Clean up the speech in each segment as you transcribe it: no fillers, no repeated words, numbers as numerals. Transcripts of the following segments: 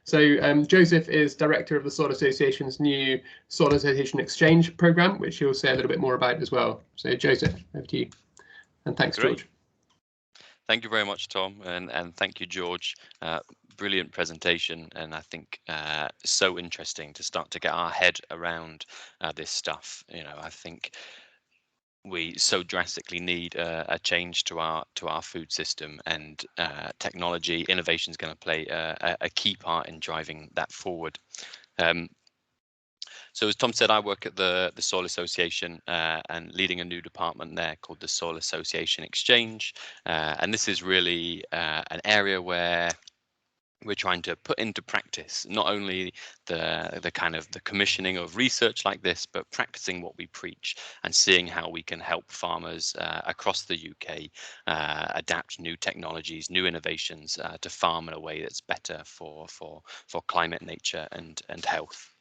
So Joseph is director of the Soil Association's new Soil Association Exchange program, which he'll say a little bit more about as well. So Joseph, over to you. And thanks, Great. George. Thank you very much, Tom, and thank you, George. Brilliant presentation, and I think so interesting to start to get our head around this stuff. You know, I think we so drastically need a change to our food system, and technology innovation is going to play a key part in driving that forward. So as Tom said, I work at the Soil Association and leading a new department there called the Soil Association Exchange. And this is really an area where we're trying to put into practice not only the kind of the commissioning of research like this, but practicing what we preach and seeing how we can help farmers across the UK adapt new technologies, new innovations to farm in a way that's better for climate, nature, and health.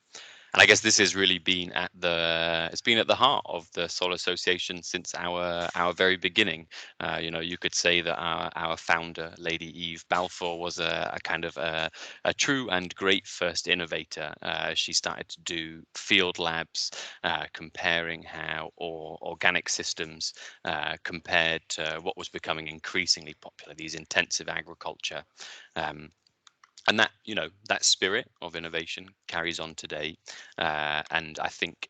And I guess this has really been at the heart of the Soil Association since our very beginning. You know, you could say that our founder, Lady Eve Balfour, was a kind of a true and great first innovator. She started to do field labs, comparing how organic systems compared to what was becoming increasingly popular, these intensive agriculture. And that, you know, that spirit of innovation carries on today, and I think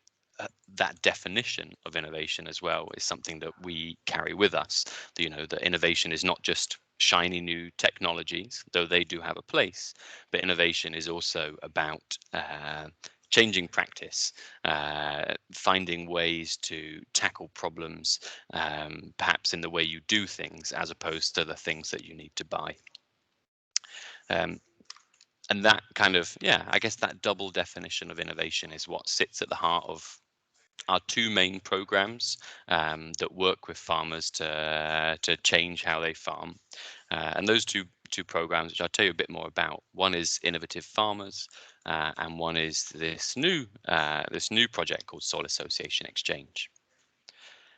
that definition of innovation as well is something that we carry with us. You know, that innovation is not just shiny new technologies, though they do have a place, but innovation is also about changing practice, finding ways to tackle problems, perhaps in the way you do things as opposed to the things that you need to buy. And that kind of, I guess that double definition of innovation is what sits at the heart of our two main programs that work with farmers to change how they farm. And those two programs, which I'll tell you a bit more about, one is Innovative Farmers, and one is this new project called Soil Association Exchange.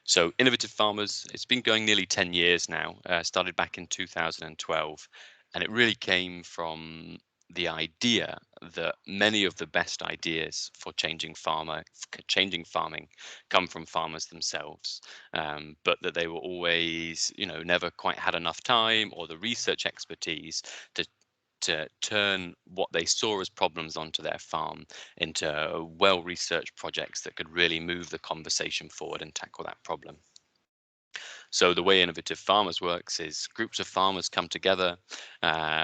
So Innovative Farmers, it's been going nearly 10 years now, started back in 2012, and it really came from the idea that many of the best ideas for changing farming come from farmers themselves, but that they were always, you know, never quite had enough time or the research expertise to turn what they saw as problems onto their farm into well-researched projects that could really move the conversation forward and tackle that problem. So the way Innovative Farmers works is groups of farmers come together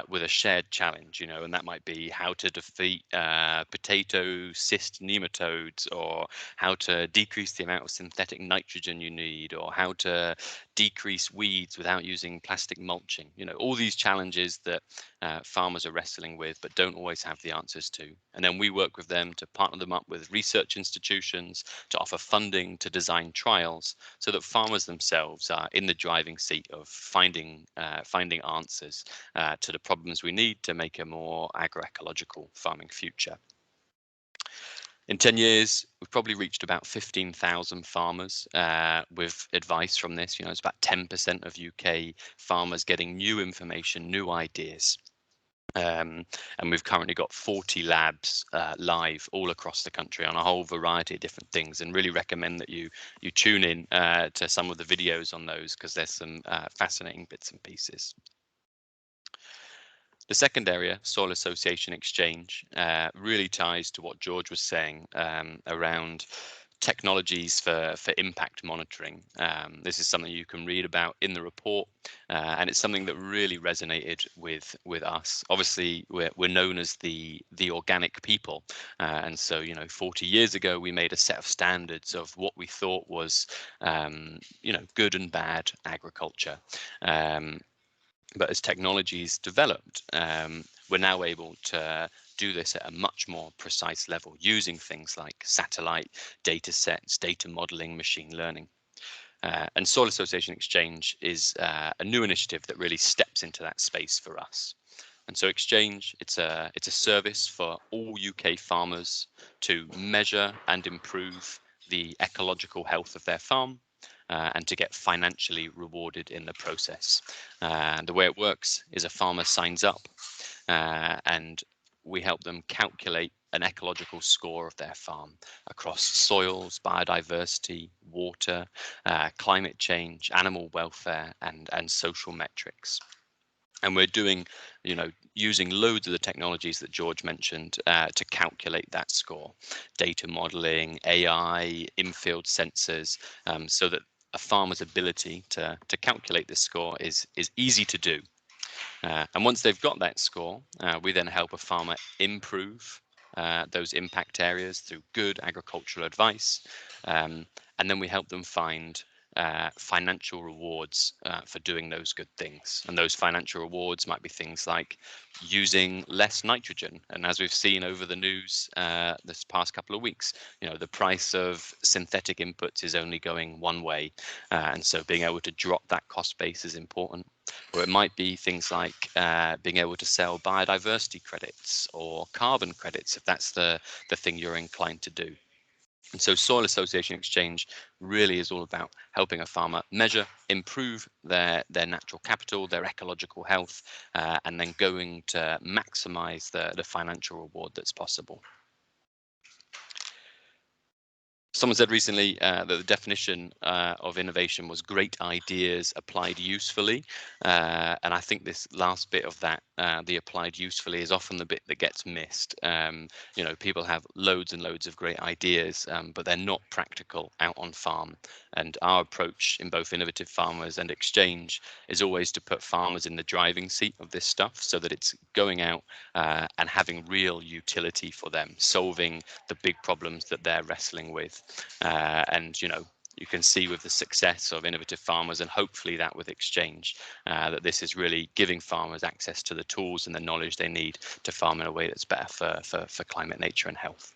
with a shared challenge, you know, and that might be how to defeat potato cyst nematodes, or how to decrease the amount of synthetic nitrogen you need, or how to decrease weeds without using plastic mulching. You know, all these challenges that farmers are wrestling with but don't always have the answers to. And then we work with them to partner them up with research institutions, to offer funding, to design trials, so that farmers themselves are in the driving seat of finding answers to the problems we need to make a more agroecological farming future. In 10 years, we've probably reached about 15,000 farmers with advice from this. You know, it's about 10% of UK farmers getting new information, new ideas. And we've currently got 40 labs live all across the country on a whole variety of different things, and really recommend that you tune in to some of the videos on those, because there's some fascinating bits and pieces. The second area, Soil Association Exchange, really ties to what George was saying around technologies for impact monitoring. This is something you can read about in the report, and it's something that really resonated with us. Obviously, we're known as the organic people, and so, you know, 40 years ago we made a set of standards of what we thought was you know, good and bad agriculture. But as technologies developed, we're now able to do this at a much more precise level, using things like satellite data sets, data modeling, machine learning. And Soil Association Exchange is a new initiative that really steps into that space for us. And so Exchange, it's a service for all UK farmers to measure and improve the ecological health of their farm, and to get financially rewarded in the process. The way it works is a farmer signs up, and we help them calculate an ecological score of their farm across soils, biodiversity, water, climate change, animal welfare, and social metrics. And we're doing, using loads of the technologies that George mentioned to calculate that score, data modeling, AI, in-field sensors, so that a farmer's ability to calculate this score is easy to do. And once they've got that score, we then help a farmer improve those impact areas through good agricultural advice. And then we help them find financial rewards for doing those good things. And those financial rewards might be things like using less nitrogen. And as we've seen over the news this past couple of weeks, the price of synthetic inputs is only going one way. And so being able to drop that cost base is important. Or it might be things like being able to sell biodiversity credits or carbon credits, if that's the thing you're inclined to do. And so soil association exchange really is all about helping a farmer measure, improve their natural capital, their ecological health, and then going to maximize the financial reward that's possible. Someone said recently that the definition of innovation was great ideas applied usefully. And I think this last bit of that, the applied usefully, is often the bit that gets missed. People have loads and loads of great ideas, but they're not practical out on farm. And our approach in both Innovative Farmers and Exchange is always to put farmers in the driving seat of this stuff so that it's going out and having real utility for them, solving the big problems that they're wrestling with. And you can see with the success of Innovative Farmers, and hopefully that with Exchange, that this is really giving farmers access to the tools and the knowledge they need to farm in a way that's better for climate, nature and health.